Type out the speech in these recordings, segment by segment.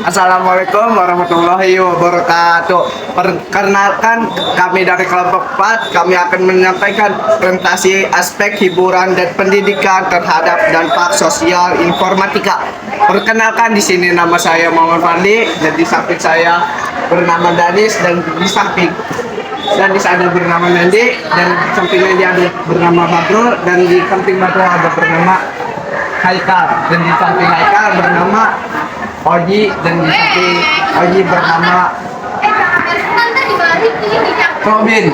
Assalamualaikum warahmatullahi wabarakatuh. Perkenalkan, kami dari kelompok 4, kami akan menyampaikan presentasi aspek hiburan dan pendidikan terhadap dampak sosial informatika. Perkenalkan, di sini nama saya Muhammad Fadli dan di samping saya bernama Danis, dan di samping Danis ada bernama Nandi, dan di samping Nandi ada bernama Badrul, dan di samping Badrul ada bernama Haikal, dan di samping Haikal bernama Oji, dan di samping Oji bernama Robin.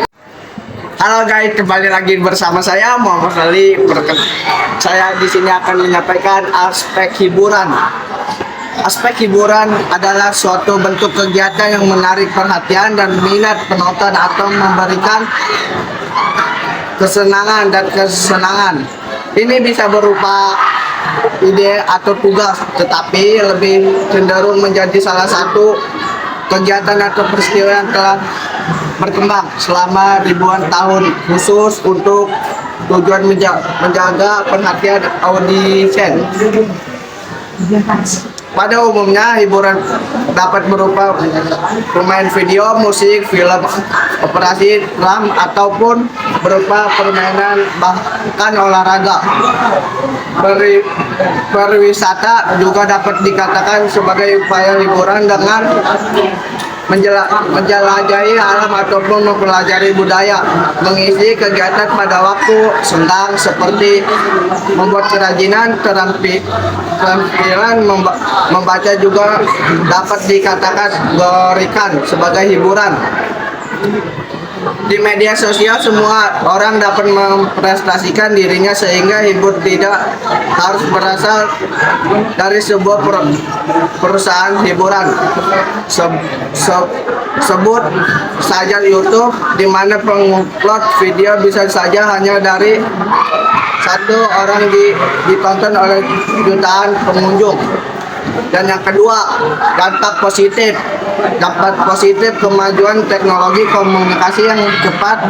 Halo guys, kembali lagi bersama saya Muhammad Ali. Saya di sini akan menyampaikan aspek hiburan. Aspek hiburan adalah suatu bentuk kegiatan yang menarik perhatian dan minat penonton atau memberikan kesenangan dan kesenangan. Ini bisa berupa ide atau tugas, tetapi lebih cenderung menjadi salah satu kegiatan atau peristiwa yang telah berkembang selama ribuan tahun, khusus untuk tujuan menjaga perhatian audisen. Pada umumnya, hiburan dapat berupa permain video, musik, film, operasi drum, ataupun berupa permainan bahkan olahraga. Berwisata juga dapat dikatakan sebagai upaya hiburan dengan menjelajahi alam ataupun mempelajari budaya, mengisi kegiatan pada waktu senggang seperti membuat kerajinan, keterampilan membaca juga dapat dikategorikan sebagai hiburan. Di media sosial, semua orang dapat mempresentasikan dirinya sehingga hibur tidak harus berasal dari sebuah perusahaan hiburan. Sebut saja YouTube, di mana pengupload video bisa saja hanya dari satu orang ditonton oleh jutaan pengunjung. Dan yang kedua, dampak positif. Dampak positif, kemajuan teknologi komunikasi yang cepat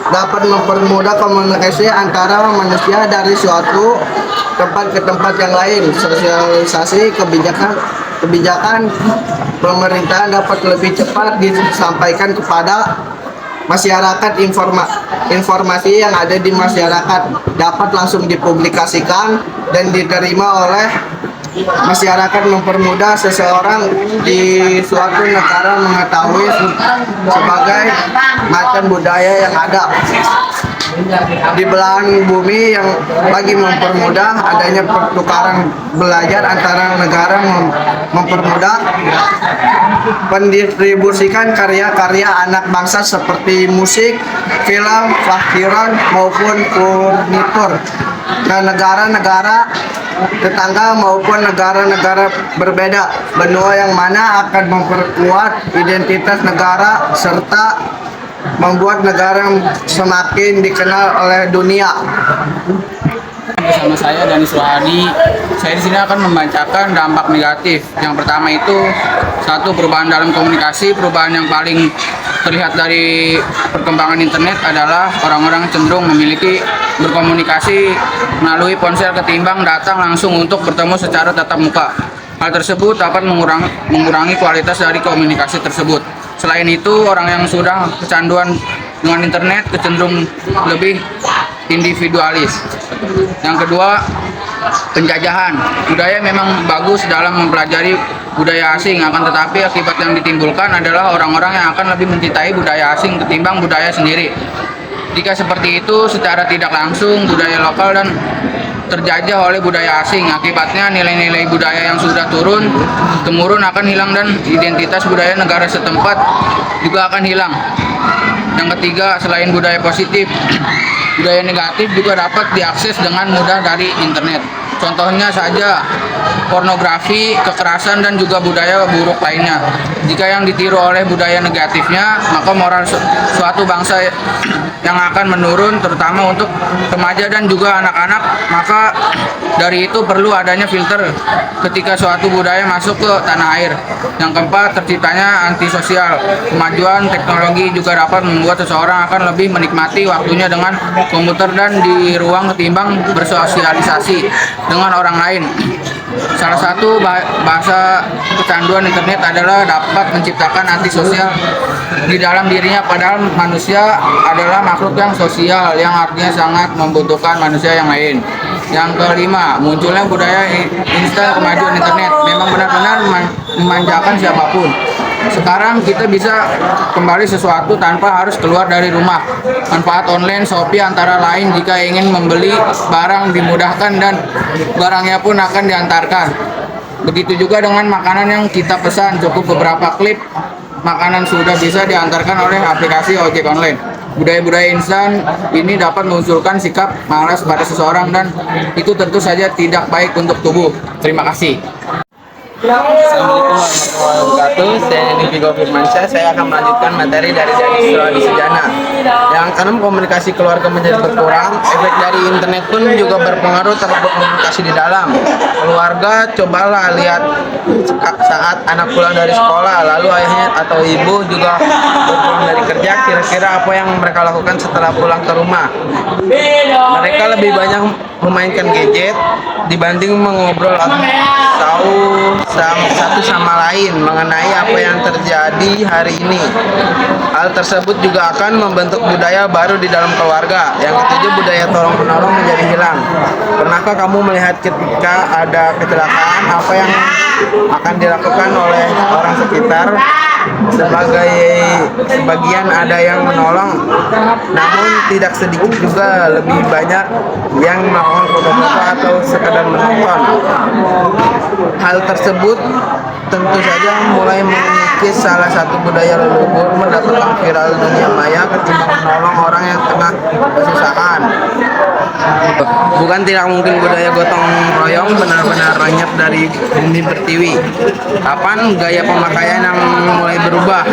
dapat mempermudah komunikasi antara manusia dari suatu tempat ke tempat yang lain. Sosialisasi kebijakan pemerintahan dapat lebih cepat disampaikan kepada masyarakat. Informasi yang ada di masyarakat dapat langsung dipublikasikan dan diterima oleh masyarakat, mempermudah seseorang di suatu negara mengetahui sebagai macam budaya yang ada di belahan bumi, yang bagi mempermudah adanya pertukaran belajar antara negara, mempermudah pendistribusikan karya-karya anak bangsa seperti musik, film, fakhiran maupun furnitur ke negara-negara tetangga maupun negara-negara berbeda, benua yang mana akan memperkuat identitas negara serta membuat negara semakin dikenal oleh dunia. Bersama saya Danis Wahadi, saya di sini akan membacakan dampak negatif. Yang pertama itu satu, perubahan dalam komunikasi. Perubahan yang paling terlihat dari perkembangan internet adalah orang-orang cenderung memiliki berkomunikasi melalui ponsel ketimbang datang langsung untuk bertemu secara tatap muka. Hal tersebut dapat mengurangi kualitas dari komunikasi tersebut. Selain itu, orang yang sudah kecanduan dengan internet cenderung lebih individualis. Yang kedua, penjajahan. Budaya memang bagus dalam mempelajari budaya asing, akan tetapi akibat yang ditimbulkan adalah orang-orang yang akan lebih mencintai budaya asing ketimbang budaya sendiri. Jika seperti itu, secara tidak langsung budaya lokal dan terjajah oleh budaya asing. Akibatnya nilai-nilai budaya yang sudah temurun akan hilang, dan identitas budaya negara setempat juga akan hilang. Yang ketiga, selain budaya positif, budaya negatif juga dapat diakses dengan mudah dari internet. Contohnya saja pornografi, kekerasan, dan juga budaya buruk lainnya. Jika yang ditiru oleh budaya negatifnya, maka moral suatu bangsa yang akan menurun, terutama untuk remaja dan juga anak-anak. Maka dari itu perlu adanya filter ketika suatu budaya masuk ke tanah air. Yang keempat, terciptanya antisosial. Kemajuan teknologi juga dapat membuat seseorang akan lebih menikmati waktunya dengan komputer dan di ruang ketimbang bersosialisasi dengan orang lain. Salah satu bahasa kecanduan internet adalah dapat menciptakan antisosial di dalam dirinya, padahal manusia adalah makhluk yang sosial yang artinya sangat membutuhkan manusia yang lain. Yang kelima, munculnya budaya instan kemajuan internet memang benar-benar memanjakan siapapun. Sekarang kita bisa kembali sesuatu tanpa harus keluar dari rumah. Manfaat online Shopee antara lain jika ingin membeli barang dimudahkan dan barangnya pun akan diantarkan. Begitu juga dengan makanan yang kita pesan, cukup beberapa klik makanan sudah bisa diantarkan oleh aplikasi ojek online. Budaya-budaya instan ini dapat memunculkan sikap malas pada seseorang dan itu tentu saja tidak baik untuk tubuh. Terima kasih. Assalamualaikum warahmatullahi wabarakatuh. Saya Vigo Firmansyah. Saya akan melanjutkan materi dari Danis Suhadi Sujana. Yang keenam, komunikasi keluarga menjadi berkurang. Efek dari internet pun juga berpengaruh terhadap komunikasi di dalam keluarga. Cobalah lihat saat anak pulang dari sekolah, lalu ayahnya atau ibu juga pulang dari kerja. Kira-kira apa yang mereka lakukan setelah pulang ke rumah? Mereka lebih banyak memainkan gadget dibanding mengobrol atau satu sama lain mengenai apa yang terjadi hari ini. Hal tersebut juga akan membentuk budaya baru di dalam keluarga. Yang ketujuh, budaya tolong-menolong menjadi hilang. Pernahkah kamu melihat ketika ada kecelakaan apa yang akan dilakukan oleh orang sekitar? Sebagian ada yang menolong, namun tidak sedikit juga lebih banyak yang melakukan foto-foto atau sekadar menonton. Hal tersebut tentu saja mulai mengikis salah satu budaya leluhur mendapatkan viral dunia maya ketimbang menolong orang yang tengah kesusahan. Bukan tidak mungkin budaya gotong royong benar-benar lenyap dari bumi pertiwi. Kapan gaya pemakaian yang mulai berubah?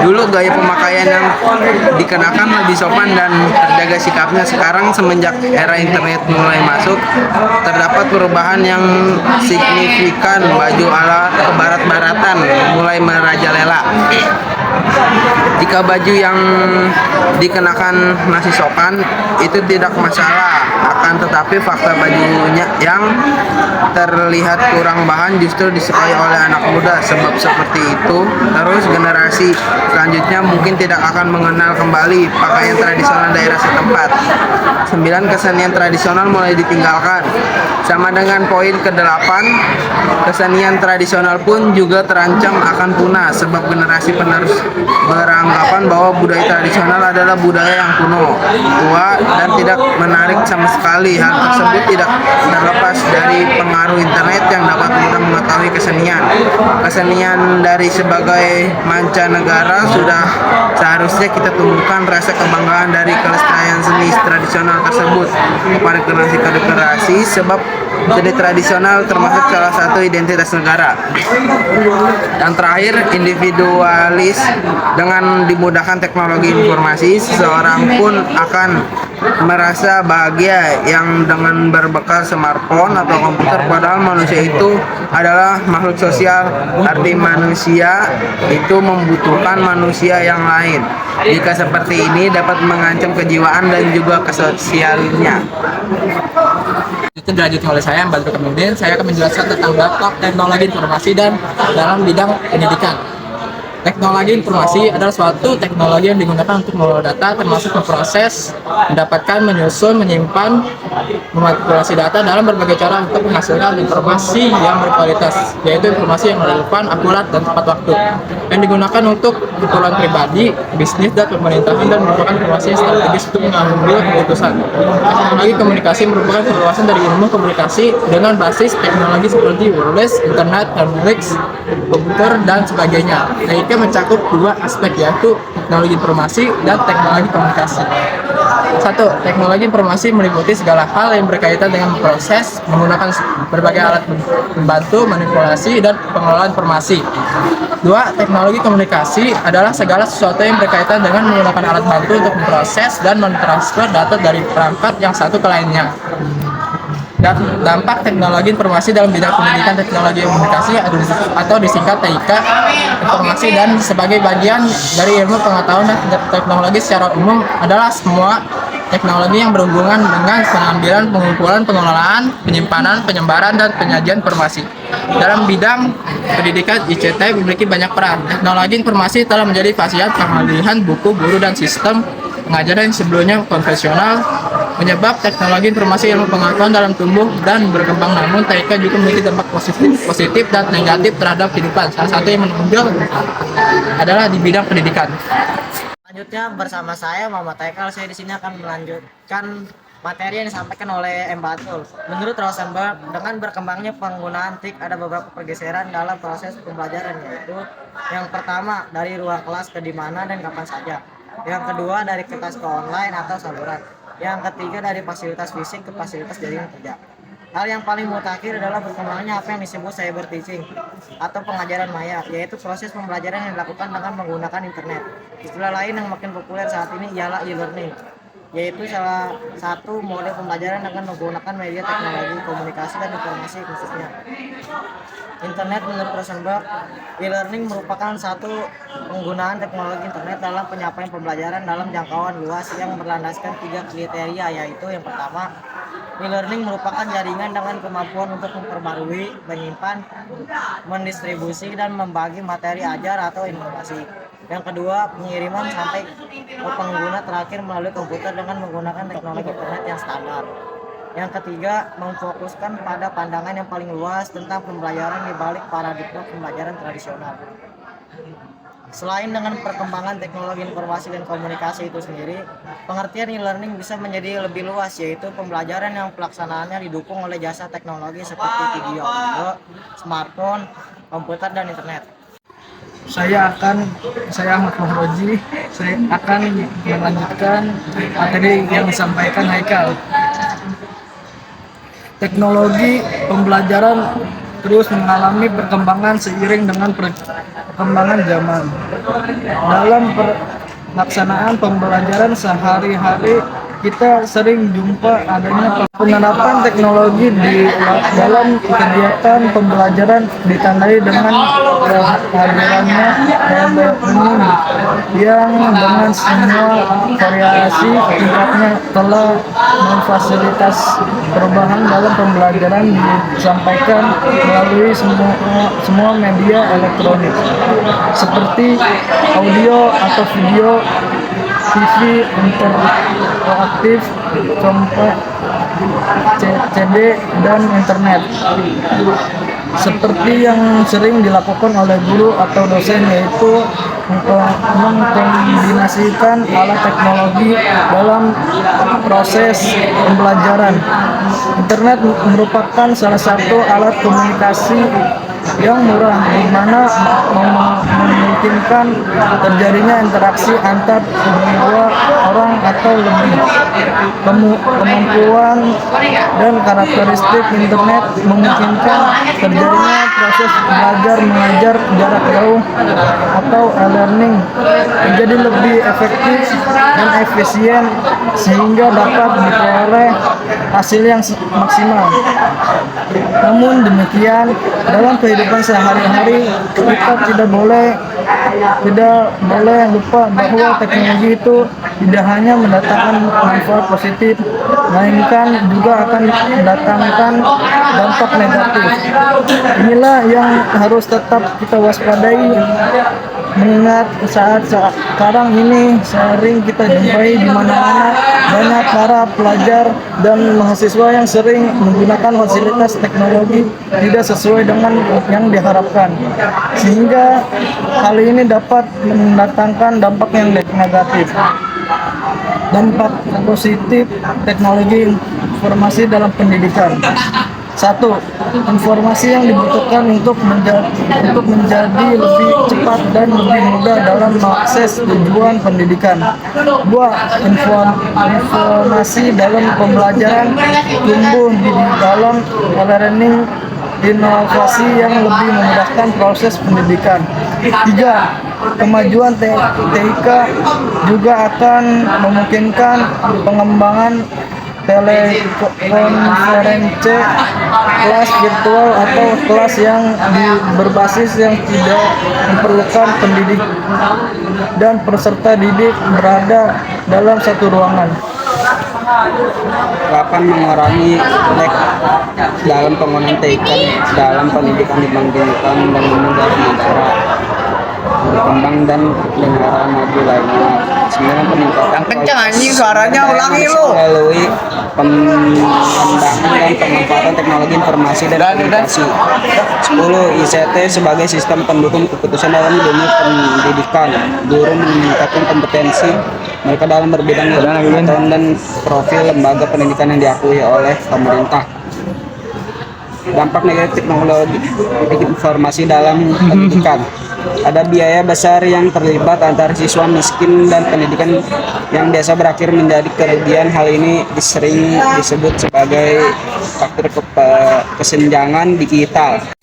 Dulu gaya pemakaian yang dikenakan lebih sopan dan terjaga sikapnya. Sekarang semenjak era internet mulai masuk, terdapat perubahan yang signifikan. Baju ala kebarat-baratan mulai merajalela. Jika baju yang dikenakan masih sopan, itu tidak masalah. Akan tetapi fakta bajunya yang terlihat kurang bahan justru disukai oleh anak muda. Sebab seperti itu, terus generasi selanjutnya mungkin tidak akan mengenal kembali pakaian tradisional daerah setempat. 9. Kesenian tradisional mulai ditinggalkan. Sama dengan poin ke-8, kesenian tradisional pun juga terancam akan punah sebab generasi penerus beranggapan bahwa budaya tradisional adalah budaya yang kuno, tua, dan tidak menarik sama sekali. Hal tersebut tidak terlepas dari pengaruh internet yang dapat mudah mengetahui kesenian. Kesenian dari sebagai mancanegara sudah seharusnya kita tumbuhkan rasa kebanggaan dari kelestarian seni tradisional tersebut kepada generasi sebab seni tradisional termasuk salah satu identitas negara. Yang terakhir, individualis. Dengan dimudahkan teknologi informasi, seseorang pun akan merasa bahagia yang dengan berbekal smartphone atau komputer, padahal manusia itu adalah makhluk sosial. Arti manusia itu membutuhkan manusia yang lain. Jika seperti ini dapat mengancam kejiwaan dan juga kesosialnya. Itu dilanjutkan oleh saya, Badrul Kamiludin. Saya akan menjelaskan tentang dampak teknologi informasi dan dalam bidang pendidikan. Teknologi informasi adalah suatu teknologi yang digunakan untuk mengelola data, termasuk memproses, mendapatkan, menyusun, menyimpan, memanipulasi data dalam berbagai cara untuk menghasilkan informasi yang berkualitas, yaitu informasi yang relevan, akurat, dan tepat waktu. Yang digunakan untuk keperluan pribadi, bisnis, dan pemerintahan, dan merupakan informasi yang strategis untuk mengambil keputusan. Teknologi komunikasi merupakan perluasan dari ilmu komunikasi dengan basis teknologi seperti wireless, internet, Netflix, komputer, dan sebagainya. Mencakup dua aspek, yaitu teknologi informasi dan teknologi komunikasi. 1. Teknologi informasi meliputi segala hal yang berkaitan dengan proses menggunakan berbagai alat membantu manipulasi dan pengelolaan informasi. 2. Teknologi komunikasi adalah segala sesuatu yang berkaitan dengan menggunakan alat bantu untuk memproses dan mentransfer data dari perangkat yang satu ke lainnya. Dan dampak teknologi informasi dalam bidang pendidikan teknologi komunikasi atau disingkat TIK, informasi dan sebagai bagian dari ilmu pengetahuan dan teknologi secara umum adalah semua teknologi yang berhubungan dengan pengambilan, pengumpulan, pengelolaan, penyimpanan, penyebaran, dan penyajian informasi. Dalam bidang pendidikan, ICT memiliki banyak peran. Teknologi informasi telah menjadi fasilitas pengalihan buku, guru, dan sistem pengajaran yang sebelumnya konvensional, menyebab teknologi informasi ilmu pengetahuan dalam tumbuh dan berkembang. Namun TIK juga memiliki dampak positif dan negatif terhadap kehidupan. Salah satu yang menonjol adalah di bidang pendidikan. Selanjutnya bersama saya Muhammad Haikal, saya di sini akan melanjutkan materi yang disampaikan oleh M. Batul. Menurut Rosenberg, dengan berkembangnya penggunaan TIK ada beberapa pergeseran dalam proses pembelajaran, yaitu yang pertama dari ruang kelas ke dimana dan kapan saja. Yang kedua dari kertas ke online atau saluran. Yang ketiga dari fasilitas fisik ke fasilitas jaringan kerja. Hal yang paling mutakhir adalah berkembangnya apa yang disebut cyber teaching atau pengajaran maya, yaitu proses pembelajaran yang dilakukan dengan menggunakan internet. Istilah lain yang makin populer saat ini ialah e-learning, yaitu salah satu model pembelajaran dengan menggunakan media teknologi komunikasi dan informasi khususnya internet. Menurut Rosenberg, e-learning merupakan satu penggunaan teknologi internet dalam penyampaian pembelajaran dalam jangkauan luas yang berlandaskan 3 kriteria, yaitu yang pertama, e-learning merupakan jaringan dengan kemampuan untuk memperbarui, menyimpan, mendistribusi, dan membagi materi ajar atau informasi. Yang kedua, pengiriman sampai ke pengguna terakhir melalui komputer dengan menggunakan teknologi internet yang standar. Yang ketiga, memfokuskan pada pandangan yang paling luas tentang pembelajaran di balik paradigma pembelajaran tradisional. Selain dengan perkembangan teknologi informasi dan komunikasi itu sendiri, pengertian e-learning bisa menjadi lebih luas, yaitu pembelajaran yang pelaksanaannya didukung oleh jasa teknologi seperti video, smartphone, komputer, dan internet. Saya Ahmad Mahroji, saya akan melanjutkan materi yang disampaikan Haikal. Teknologi pembelajaran terus mengalami perkembangan seiring dengan perkembangan zaman. Dalam pelaksanaan pembelajaran sehari-hari, kita sering jumpa adanya penerapan teknologi di dalam kegiatan pembelajaran ditandai dengan kehadirannya e-learning yang dengan semua variasi tingkatnya telah memfasilitas perubahan dalam pembelajaran disampaikan melalui semua media elektronik seperti audio atau video, TV interaktif, contoh CD, dan internet. Seperti yang sering dilakukan oleh guru atau dosen, yaitu mengkombinasikan alat teknologi dalam proses pembelajaran. Internet merupakan salah satu alat komunikasi yang murah, di mana memungkinkan terjadinya interaksi antar dua orang atau lebih. Kemampuan dan karakteristik internet memungkinkan terjadinya proses belajar mengajar jarak jauh atau e-learning menjadi lebih efektif dan efisien sehingga dapat diperoleh hasil yang maksimal. Namun demikian, dalam kehidupan sehari-hari kita tidak boleh lupa bahwa teknologi itu tidak hanya mendatangkan manfaat positif, melainkan juga akan mendatangkan dampak negatif. Inilah yang harus tetap kita waspadai, mengingat saat sekarang ini sering kita jumpai di mana-mana banyak para pelajar dan mahasiswa yang sering menggunakan fasilitas teknologi tidak sesuai dengan yang diharapkan, sehingga hal ini dapat mendatangkan dampak yang negatif. Dampak positif teknologi informasi dalam pendidikan. 1. Informasi yang dibutuhkan untuk menjadi lebih cepat dan lebih mudah dalam mengakses tujuan pendidikan. 2. Informasi dalam pembelajaran tumbuh di dalam e-learning, inovasi yang lebih memudahkan proses pendidikan. 3. Kemajuan TIK juga akan memungkinkan pengembangan telekonferensi, kelas virtual atau kelas yang berbasis yang tidak memerlukan pendidik dan peserta didik berada dalam satu ruangan. 8. Mengurangi lag dalam penggunaan TIK dalam pendidikan dibandingkan dengan negara berkembang dan negara maju lainnya. 9. Peningkatan Yang kencang anjing suaranya, ulangi lu. melalui pengembangan dan pengembangan teknologi informasi dan komunikasi. 10. ICT sebagai sistem pendukung keputusan dalam dunia pendidikan. Guru meningkatkan kompetensi mereka dalam berbidang pengetahuan dan profil lembaga pendidikan yang diakui oleh pemerintah. Dampak negatif teknologi informasi dalam pendidikan. Ada biaya besar yang terlibat antara siswa miskin dan pendidikan yang biasa berakhir menjadi kerugian. Hal ini sering disebut sebagai faktor kesenjangan digital.